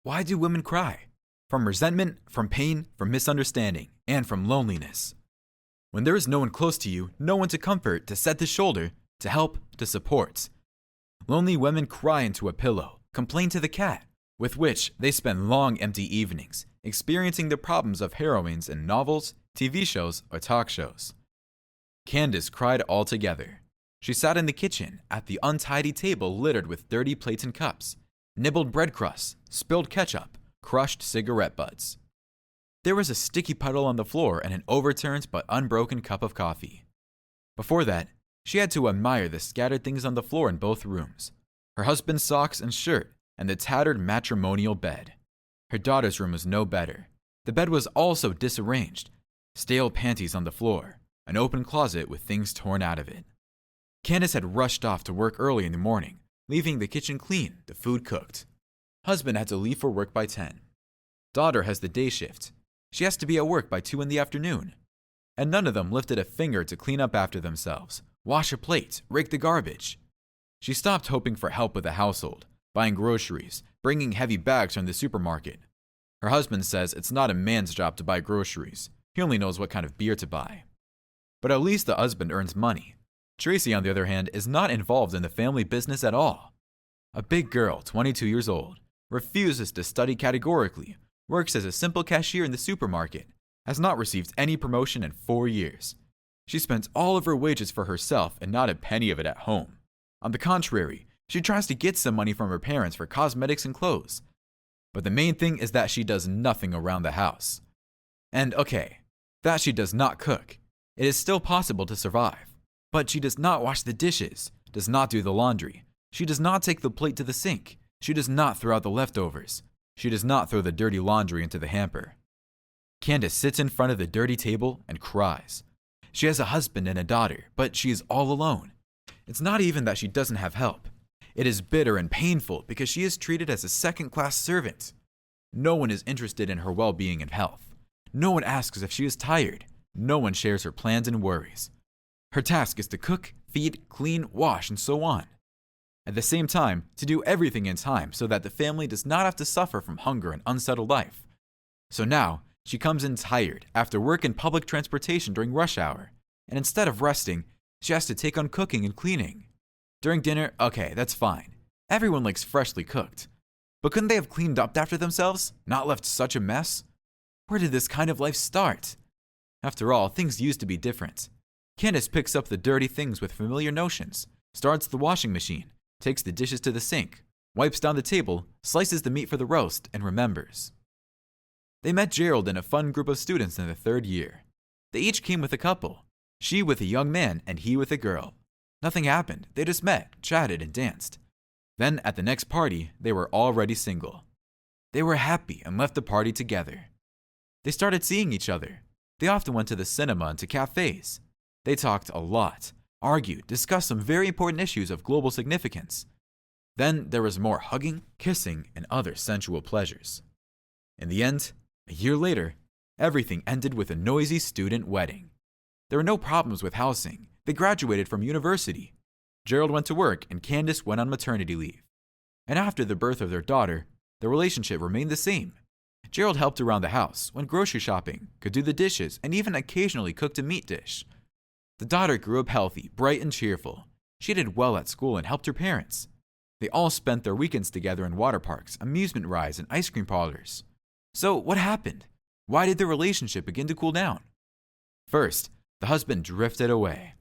Why do women cry? From resentment, from pain, from misunderstanding, and from loneliness. When there is no one close to you, no one to comfort, to set the shoulder, to help, to support. Lonely women cry into a pillow, complain to the cat, with which they spend long empty evenings, experiencing the problems of heroines in novels, TV shows, or talk shows. Candace cried altogether. She sat in the kitchen, at the untidy table littered with dirty plates and cups, nibbled bread crusts, spilled ketchup, crushed cigarette butts. There was a sticky puddle on the floor and an overturned but unbroken cup of coffee. Before that, she had to admire the scattered things on the floor in both rooms, her husband's socks and shirt, and the tattered matrimonial bed. Her daughter's room was no better. The bed was also disarranged, stale panties on the floor, an open closet with things torn out of it. Candace had rushed off to work early in the morning, leaving the kitchen clean, the food cooked. Husband had to leave for work by 10. Daughter has the day shift. She has to be at work by 2 in the afternoon. And none of them lifted a finger to clean up after themselves, wash a plate, rake the garbage. She stopped hoping for help with the household, buying groceries, bringing heavy bags from the supermarket. Her husband says it's not a man's job to buy groceries. He only knows what kind of beer to buy. But at least the husband earns money. Tracey, on the other hand, is not involved in the family business at all. A big girl, 22 years old, refuses to study categorically, works as a simple cashier in the supermarket, has not received any promotion in 4 years. She spends all of her wages for herself and not a penny of it at home. On the contrary, she tries to get some money from her parents for cosmetics and clothes. But the main thing is that she does nothing around the house. And okay, that she does not cook. It is still possible to survive. But she does not wash the dishes, does not do the laundry. She does not take the plate to the sink. She does not throw out the leftovers. She does not throw the dirty laundry into the hamper. Candace sits in front of the dirty table and cries. She has a husband and a daughter, but she is all alone. It's not even that she doesn't have help. It is bitter and painful because she is treated as a second-class servant. No one is interested in her well-being and health. No one asks if she is tired. No one shares her plans and worries. Her task is to cook, feed, clean, wash, and so on. At the same time, to do everything in time so that the family does not have to suffer from hunger and unsettled life. So now, she comes in tired after work in public transportation during rush hour, and instead of resting, she has to take on cooking and cleaning. During dinner, okay, that's fine. Everyone likes freshly cooked. But couldn't they have cleaned up after themselves, not left such a mess? Where did this kind of life start? After all, things used to be different. Candace picks up the dirty things with familiar notions, starts the washing machine, takes the dishes to the sink, wipes down the table, slices the meat for the roast, and remembers. They met Gerald and a fun group of students in the 3rd year. They each came with a couple, she with a young man and he with a girl. Nothing happened, they just met, chatted, and danced. Then at the next party, they were already single. They were happy and left the party together. They started seeing each other. They often went to the cinema and to cafes. They talked a lot, argued, discussed some very important issues of global significance. Then there was more hugging, kissing, and other sensual pleasures. In the end, a year later, everything ended with a noisy student wedding. There were no problems with housing. They graduated from university. Gerald went to work and Candace went on maternity leave. And after the birth of their daughter, the relationship remained the same. Gerald helped around the house, went grocery shopping, could do the dishes, and even occasionally cooked a meat dish. The daughter grew up healthy, bright, and cheerful. She did well at school and helped her parents. They all spent their weekends together in water parks, amusement rides, and ice cream parlors. So what happened? Why did the relationship begin to cool down? First, the husband drifted away.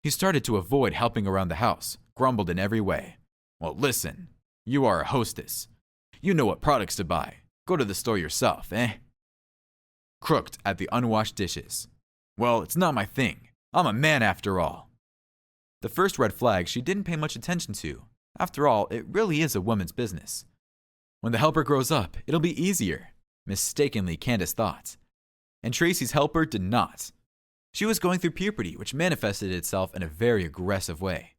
He started to avoid helping around the house, grumbled in every way. Well, listen, you are a hostess. You know what products to buy. Go to the store yourself, eh? Crooked at the unwashed dishes. Well, it's not my thing. I'm a man after all. The first red flag she didn't pay much attention to. After all, it really is a woman's business. When the helper grows up, it'll be easier, mistakenly Candace thought. And Tracey's helper did not. She was going through puberty, which manifested itself in a very aggressive way.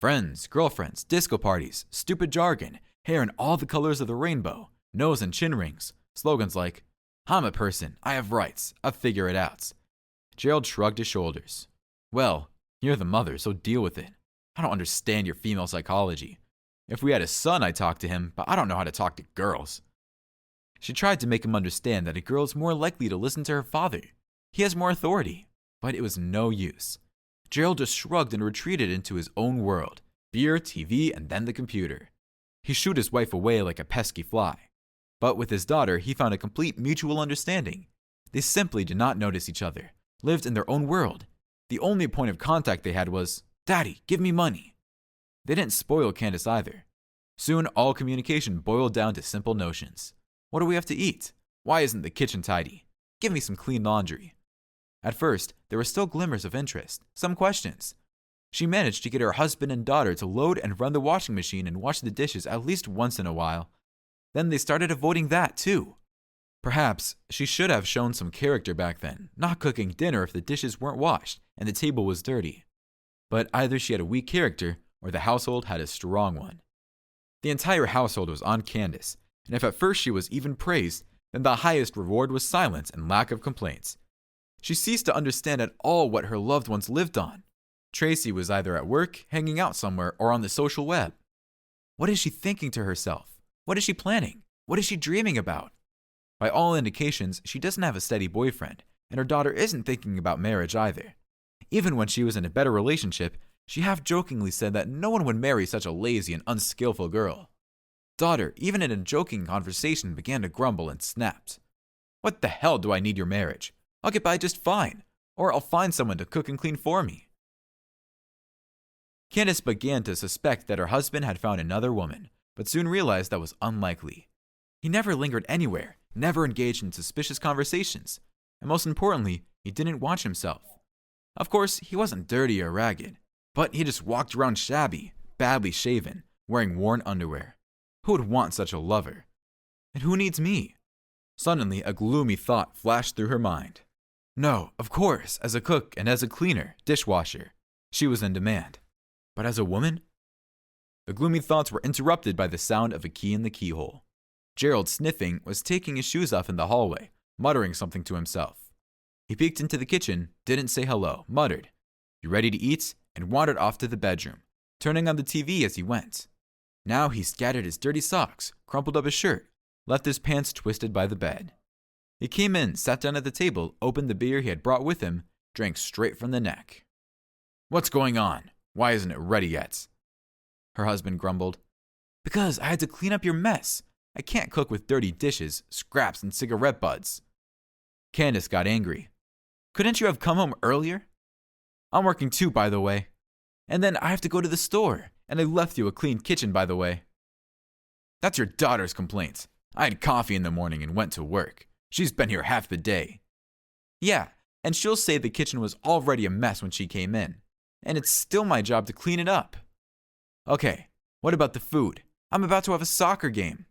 Friends, girlfriends, disco parties, stupid jargon, hair in all the colors of the rainbow, nose and chin rings, slogans like, I'm a person, I have rights, I'll figure it out. Gerald shrugged his shoulders. Well, you're the mother, so deal with it. I don't understand your female psychology. If we had a son, I'd talk to him, but I don't know how to talk to girls. She tried to make him understand that a girl is more likely to listen to her father. He has more authority. But it was no use. Gerald just shrugged and retreated into his own world. Beer, TV, and then the computer. He shooed his wife away like a pesky fly. But with his daughter, he found a complete mutual understanding. They simply did not notice each other, lived in their own world. The only point of contact they had was, "Daddy, give me money." They didn't spoil Candace either. Soon, all communication boiled down to simple notions. What do we have to eat? Why isn't the kitchen tidy? Give me some clean laundry. At first, there were still glimmers of interest, some questions. She managed to get her husband and daughter to load and run the washing machine and wash the dishes at least once in a while. Then they started avoiding that too. Perhaps she should have shown some character back then, not cooking dinner if the dishes weren't washed and the table was dirty. But either she had a weak character or the household had a strong one. The entire household was on Candace, and if at first she was even praised, then the highest reward was silence and lack of complaints. She ceased to understand at all what her loved ones lived on. Tracey was either at work, hanging out somewhere, or on the social web. What is she thinking to herself? What is she planning? What is she dreaming about? By all indications, she doesn't have a steady boyfriend, and her daughter isn't thinking about marriage either. Even when she was in a better relationship, she half-jokingly said that no one would marry such a lazy and unskillful girl. Daughter, even in a joking conversation, began to grumble and snapped. "What the hell do I need your marriage? I'll get by just fine, or I'll find someone to cook and clean for me." Candace began to suspect that her husband had found another woman, but soon realized that was unlikely. He never lingered anywhere, never engaged in suspicious conversations, and most importantly, he didn't watch himself. Of course, he wasn't dirty or ragged, but he just walked around shabby, badly shaven, wearing worn underwear. Who would want such a lover? And who needs me? Suddenly, a gloomy thought flashed through her mind. No, of course, as a cook and as a cleaner, dishwasher, she was in demand. But as a woman? The gloomy thoughts were interrupted by the sound of a key in the keyhole. Gerald, sniffing, was taking his shoes off in the hallway, muttering something to himself. He peeked into the kitchen, didn't say hello, muttered, "You ready to eat?" and wandered off to the bedroom, turning on the TV as he went. Now he scattered his dirty socks, crumpled up his shirt, left his pants twisted by the bed. He came in, sat down at the table, opened the beer he had brought with him, drank straight from the neck. "What's going on? Why isn't it ready yet?" Her husband grumbled. "Because I had to clean up your mess. I can't cook with dirty dishes, scraps, and cigarette butts." Candace got angry. "Couldn't you have come home earlier?" "I'm working too, by the way. And then I have to go to the store, and I left you a clean kitchen, by the way." "That's your daughter's complaint. I had coffee in the morning and went to work. She's been here half the day." "Yeah, and she'll say the kitchen was already a mess when she came in, and it's still my job to clean it up." "Okay, what about the food? I'm about to have a soccer game."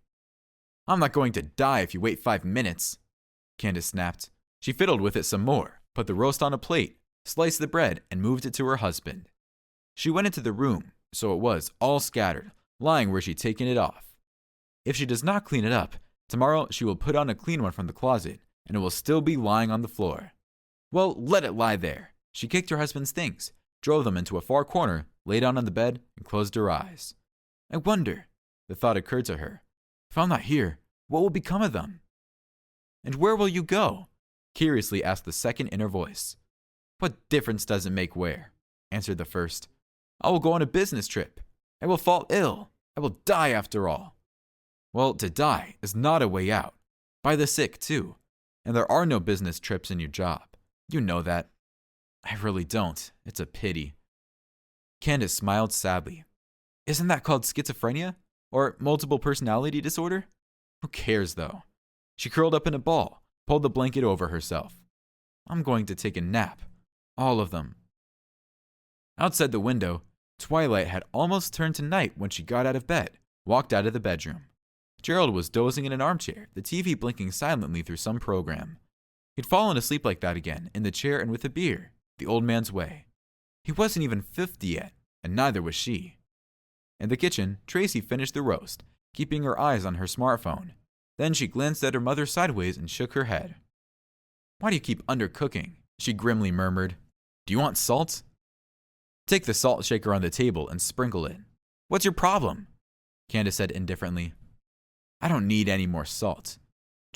"I'm not going to die if you wait 5 minutes." Candace snapped. She fiddled with it some more, put the roast on a plate, sliced the bread, and moved it to her husband. She went into the room, so it was all scattered, lying where she'd taken it off. If she does not clean it up, tomorrow she will put on a clean one from the closet, and it will still be lying on the floor. Well, let it lie there. She kicked her husband's things, drove them into a far corner, lay down on the bed, and closed her eyes. "I wonder," the thought occurred to her, "if I'm not here, what will become of them?" "And where will you go?" curiously asked the second inner voice. "What difference does it make where?" answered the first. "I will go on a business trip. I will fall ill. I will die after all." Well, to die is not a way out. By the sick, too. And there are no business trips in your job. You know that. "I really don't. It's a pity." Candace smiled sadly. "Isn't that called schizophrenia? Or multiple personality disorder? Who cares, though?" She curled up in a ball, pulled the blanket over herself. "I'm going to take a nap. All of them." Outside the window, twilight had almost turned to night when she got out of bed, walked out of the bedroom. Gerald was dozing in an armchair, the TV blinking silently through some program. He'd fallen asleep like that again, in the chair and with a beer, the old man's way. He wasn't even 50 yet, and neither was she. In the kitchen, Tracey finished the roast, keeping her eyes on her smartphone. Then she glanced at her mother sideways and shook her head. "Why do you keep undercooking?" she grimly murmured. "Do you want salt?" "Take the salt shaker on the table and sprinkle it." "What's your problem?" Candace said indifferently. "I don't need any more salt."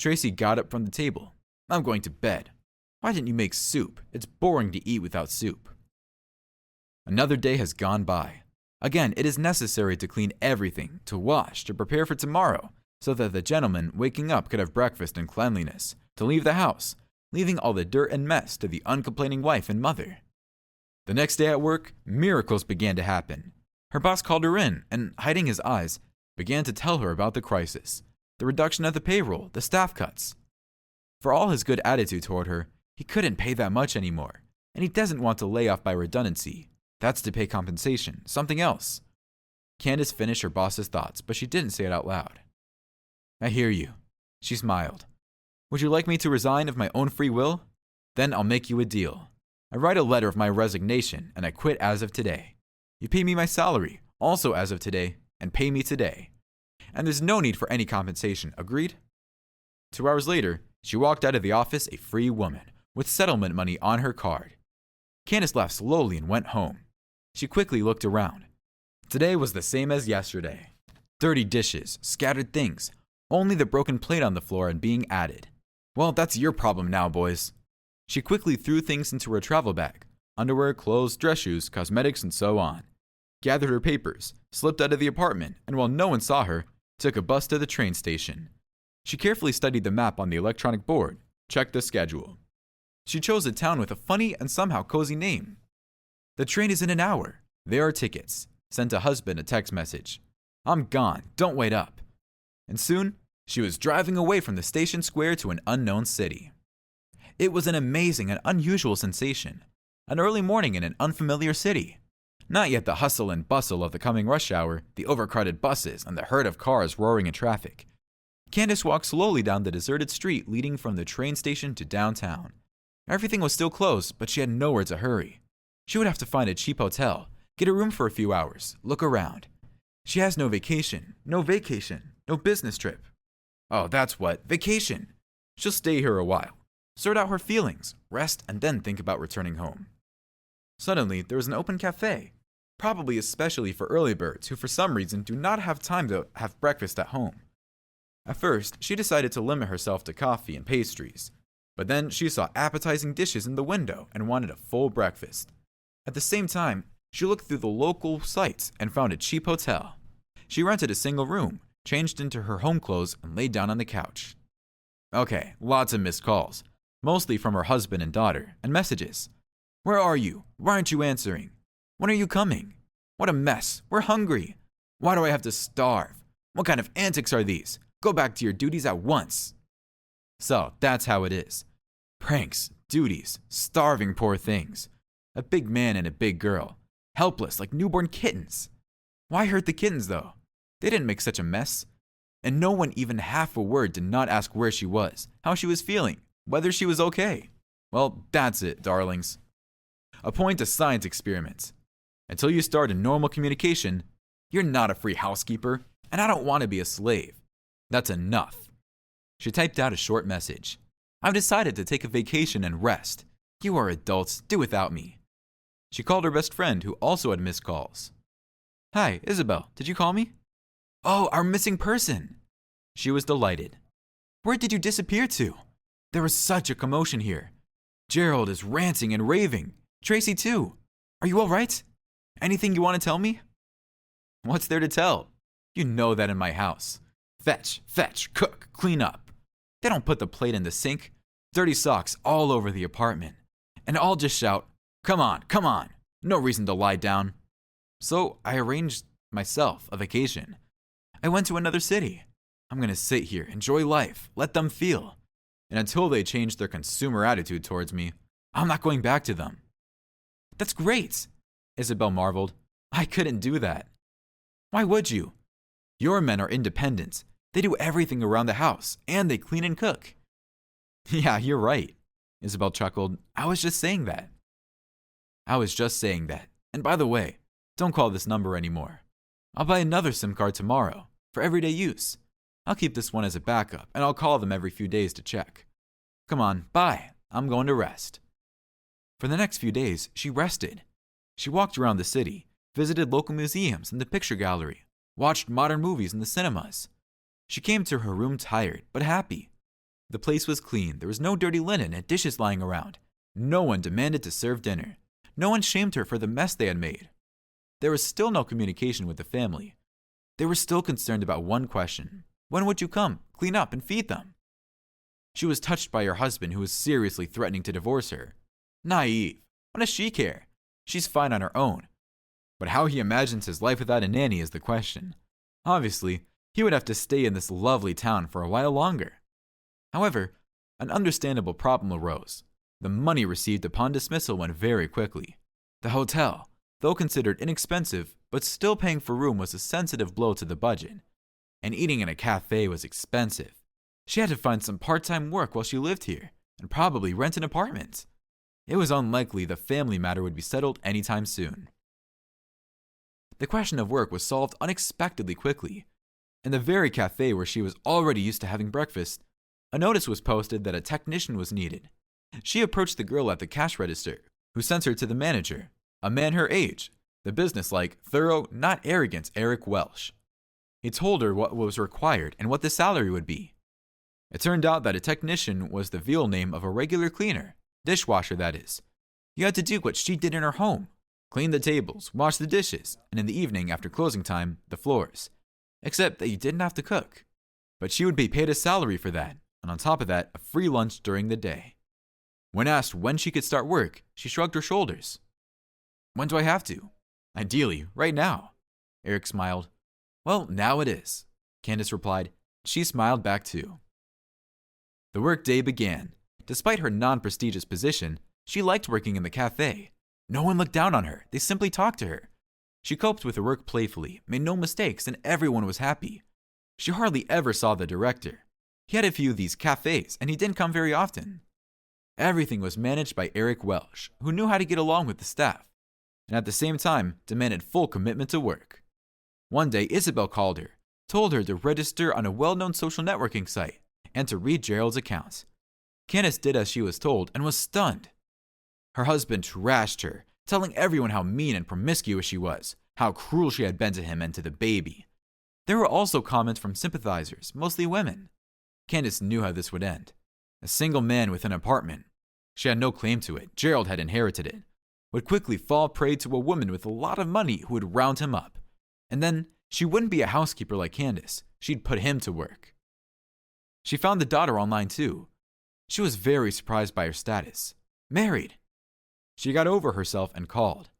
Tracey got up from the table. I'm going to bed. Why didn't you make soup? It's boring to eat without soup. Another day has gone by. Again, it is necessary to clean everything, to wash, to prepare for tomorrow, so that the gentleman waking up could have breakfast in cleanliness, to leave the house, leaving all the dirt and mess to the uncomplaining wife and mother. The next day at work, miracles began to happen. Her boss called her in and, hiding his eyes, began to tell her about the crisis, the reduction of the payroll, the staff cuts. For all his good attitude toward her, he couldn't pay that much anymore, and he doesn't want to lay off by redundancy. That's to pay compensation, something else. Candace finished her boss's thoughts, but she didn't say it out loud. I hear you. She smiled. Would you like me to resign of my own free will? Then I'll make you a deal. I write a letter of my resignation, and I quit as of today. You pay me my salary, also as of today, and pay me today. And there's no need for any compensation, agreed? 2 hours later, she walked out of the office a free woman, with settlement money on her card. Candace laughed slowly and went home. She quickly looked around. Today was the same as yesterday. Dirty dishes, scattered things, only the broken plate on the floor and being added. Well, that's your problem now, boys. She quickly threw things into her travel bag, underwear, clothes, dress shoes, cosmetics, and so on. Gathered her papers, slipped out of the apartment, and while no one saw her, took a bus to the train station. She carefully studied the map on the electronic board, checked the schedule. She chose a town with a funny and somehow cozy name. The train is in an hour. There are tickets. Sent her husband a text message. I'm gone. Don't wait up. And soon, she was driving away from the station square to an unknown city. It was an amazing and unusual sensation. An early morning in an unfamiliar city. Not yet the hustle and bustle of the coming rush hour, the overcrowded buses, and the herd of cars roaring in traffic. Candace walked slowly down the deserted street leading from the train station to downtown. Everything was still closed, but she had nowhere to hurry. She would have to find a cheap hotel, get a room for a few hours, look around. She has no vacation, no business trip. Oh, that's what, vacation. She'll stay here a while, sort out her feelings, rest, and then think about returning home. Suddenly, there was an open cafe, probably especially for early birds who for some reason do not have time to have breakfast at home. At first, she decided to limit herself to coffee and pastries, but then she saw appetizing dishes in the window and wanted a full breakfast. At the same time, she looked through the local sites and found a cheap hotel. She rented a single room, changed into her home clothes, and laid down on the couch. Okay, lots of missed calls, mostly from her husband and daughter, and messages. Where are you? Why aren't you answering? When are you coming? What a mess. We're hungry. Why do I have to starve? What kind of antics are these? Go back to your duties at once. So, that's how it is. Pranks, duties, starving poor things. A big man and a big girl, helpless like newborn kittens. Why hurt the kittens, though? They didn't make such a mess. And no one even half a word did not ask where she was, how she was feeling, whether she was okay. Well, that's it, darlings. A point of science experiment. Until you start a normal communication, you're not a free housekeeper, and I don't want to be a slave. That's enough. She typed out a short message. I've decided to take a vacation and rest. You are adults, do without me. She called her best friend, who also had missed calls. Hi, Isabel, did you call me? Oh, our missing person. She was delighted. Where did you disappear to? There was such a commotion here. Gerald is ranting and raving. Tracey too. Are you all right? Anything you want to tell me? What's there to tell? You know that in my house. Fetch, cook, clean up. They don't put the plate in the sink. Dirty socks all over the apartment. And I'll just shout, come on. No reason to lie down. So I arranged myself a vacation. I went to another city. I'm going to sit here, enjoy life, let them feel. And until they change their consumer attitude towards me, I'm not going back to them. That's great, Isabel marveled. I couldn't do that. Why would you? Your men are independent. They do everything around the house, and they clean and cook. Yeah, you're right, Isabel chuckled. I was just saying that. And by the way, don't call this number anymore. I'll buy another SIM card tomorrow, for everyday use. I'll keep this one as a backup, and I'll call them every few days to check. Come on, bye. I'm going to rest. For the next few days, she rested. She walked around the city, visited local museums and the picture gallery, watched modern movies in the cinemas. She came to her room tired, but happy. The place was clean, there was no dirty linen and dishes lying around. No one demanded to serve dinner. No one shamed her for the mess they had made. There was still no communication with the family. They were still concerned about one question: when would you come, clean up, and feed them? She was touched by her husband, who was seriously threatening to divorce her. Naive. What does she care? She's fine on her own. But how he imagines his life without a nanny is the question. Obviously, he would have to stay in this lovely town for a while longer. However, an understandable problem arose. The money received upon dismissal went very quickly. The hotel, though considered inexpensive, but still paying for room, was a sensitive blow to the budget. And eating in a cafe was expensive. She had to find some part-time work while she lived here, and probably rent an apartment. It was unlikely the family matter would be settled anytime soon. The question of work was solved unexpectedly quickly. In the very cafe where she was already used to having breakfast, a notice was posted that a technician was needed. She approached the girl at the cash register, who sent her to the manager, a man her age, the businesslike, thorough, not arrogant Eric Welsh. He told her what was required and what the salary would be. It turned out that a technician was the real name of a regular cleaner, dishwasher that is. You had to do what she did in her home: clean the tables, wash the dishes, and in the evening after closing time, the floors. Except that you didn't have to cook. But she would be paid a salary for that, and on top of that, a free lunch during the day. When asked when she could start work, she shrugged her shoulders. When do I have to? Ideally, right now. Eric smiled. Well, now it is, Candace replied. She smiled back too. The workday began. Despite her non-prestigious position, she liked working in the cafe. No one looked down on her, they simply talked to her. She coped with her work playfully, made no mistakes, and everyone was happy. She hardly ever saw the director. He had a few of these cafes, and he didn't come very often. Everything was managed by Eric Welsh, who knew how to get along with the staff, and at the same time demanded full commitment to work. One day, Isabel called her, told her to register on a well-known social networking site, and to read Gerald's accounts. Candace did as she was told and was stunned. Her husband trashed her, telling everyone how mean and promiscuous she was, how cruel she had been to him and to the baby. There were also comments from sympathizers, mostly women. Candace knew how this would end. A single man with an apartment. She had no claim to it, Gerald had inherited it. Would quickly fall prey to a woman with a lot of money who would round him up. And then she wouldn't be a housekeeper like Candace, she'd put him to work. She found the daughter online too. She was very surprised by her status. Married. She got over herself and called.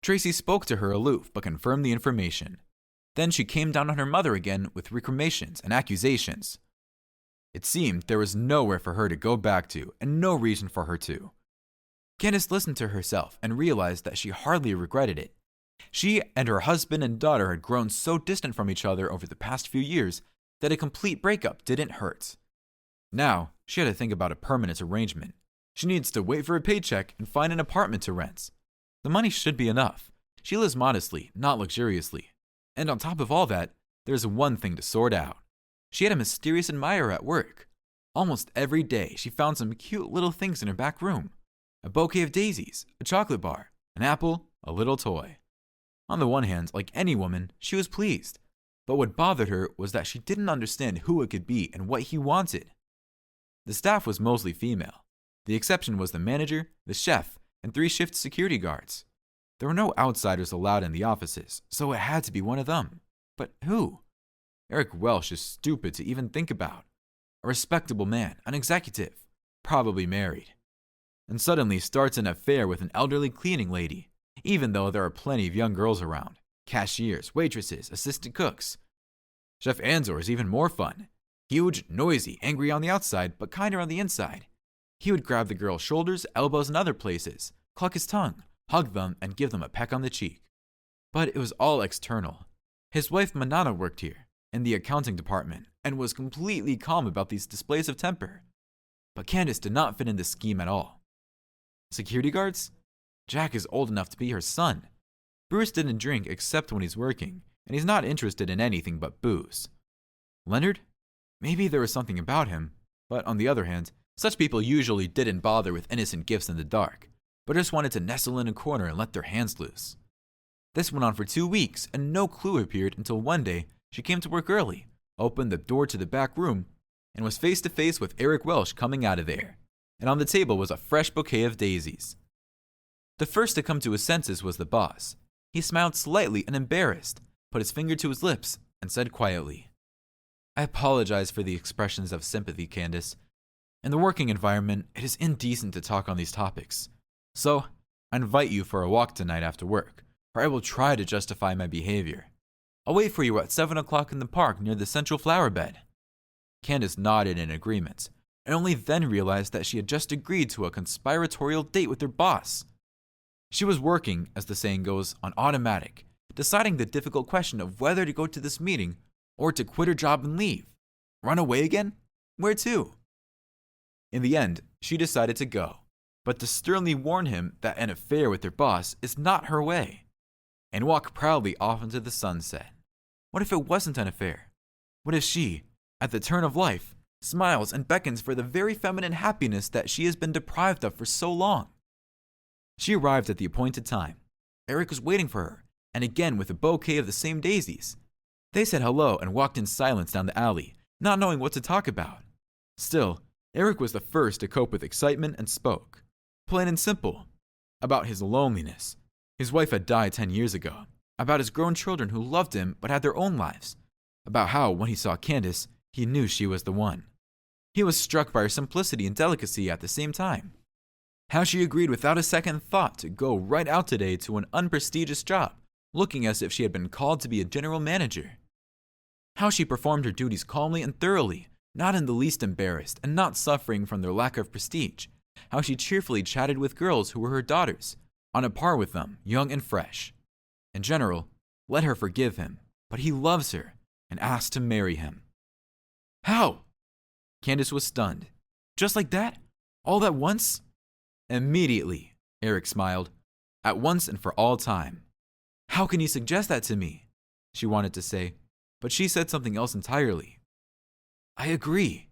Tracey spoke to her aloof but confirmed the information. Then she came down on her mother again with recriminations and accusations. It seemed there was nowhere for her to go back to and no reason for her to. Candace listened to herself and realized that she hardly regretted it. She and her husband and daughter had grown so distant from each other over the past few years that a complete breakup didn't hurt. Now, she had to think about a permanent arrangement. She needs to wait for a paycheck and find an apartment to rent. The money should be enough. She lives modestly, not luxuriously. And on top of all that, there's one thing to sort out. She had a mysterious admirer at work. Almost every day, she found some cute little things in her back room. A bouquet of daisies, a chocolate bar, an apple, a little toy. On the one hand, like any woman, she was pleased. But what bothered her was that she didn't understand who it could be and what he wanted. The staff was mostly female. The exception was the manager, the chef, and 3 shift security guards. There were no outsiders allowed in the offices, so it had to be one of them. But who? Eric Welsh is stupid to even think about. A respectable man, an executive, probably married. And suddenly starts an affair with an elderly cleaning lady, even though there are plenty of young girls around. Cashiers, waitresses, assistant cooks. Chef Anzor is even more fun. Huge, noisy, angry on the outside, but kinder on the inside. He would grab the girl's shoulders, elbows, and other places, cluck his tongue, hug them, and give them a peck on the cheek. But it was all external. His wife Manana worked here, in the accounting department, and was completely calm about these displays of temper. But Candace did not fit in this scheme at all. Security guards? Jack is old enough to be her son. Bruce didn't drink except when he's working, and he's not interested in anything but booze. Leonard? Maybe there was something about him, but on the other hand, such people usually didn't bother with innocent gifts in the dark, but just wanted to nestle in a corner and let their hands loose. This went on for 2 weeks, and no clue appeared until one day she came to work early, opened the door to the back room, and was face to face with Eric Welsh coming out of there, and on the table was a fresh bouquet of daisies. The first to come to his senses was the boss. He smiled slightly and embarrassed, put his finger to his lips, and said quietly, "I apologize for the expressions of sympathy, Candace. In the working environment, it is indecent to talk on these topics. So, I invite you for a walk tonight after work, or I will try to justify my behavior. I'll wait for you at 7 o'clock in the park near the central flower bed." Candace nodded in agreement, and only then realized that she had just agreed to a conspiratorial date with her boss. She was working, as the saying goes, on automatic, deciding the difficult question of whether to go to this meeting or to quit her job and leave. Run away again? Where to? In the end, she decided to go, but to sternly warn him that an affair with her boss is not her way, and walk proudly off into the sunset. What if it wasn't an affair? What if she, at the turn of life, smiles and beckons for the very feminine happiness that she has been deprived of for so long? She arrived at the appointed time. Eric was waiting for her, and again with a bouquet of the same daisies. They said hello and walked in silence down the alley, not knowing what to talk about. Still, Eric was the first to cope with excitement and spoke, plain and simple, about his loneliness. His wife had died 10 years ago, about his grown children who loved him but had their own lives, about how, when he saw Candace, he knew she was the one. He was struck by her simplicity and delicacy at the same time. How she agreed without a second thought to go right out today to an unprestigious job, looking as if she had been called to be a general manager. How she performed her duties calmly and thoroughly, not in the least embarrassed and not suffering from their lack of prestige. How she cheerfully chatted with girls who were her daughters, on a par with them, young and fresh. In general, let her forgive him, but he loves her and asked to marry him. How? Candace was stunned. Just like that? All at once? Immediately, Eric smiled. At once and for all time. How can you suggest that to me? She wanted to say, but she said something else entirely. I agree.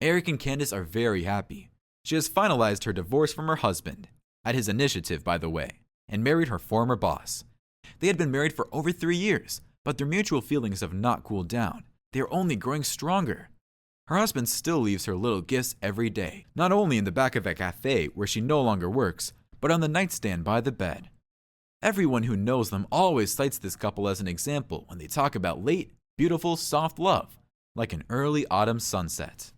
Eric and Candace are very happy. She has finalized her divorce from her husband, at his initiative, by the way, and married her former boss. They had been married for over 3 years, but their mutual feelings have not cooled down. They are only growing stronger. Her husband still leaves her little gifts every day, not only in the back of a cafe where she no longer works, but on the nightstand by the bed. Everyone who knows them always cites this couple as an example when they talk about late, beautiful, soft love, like an early autumn sunset.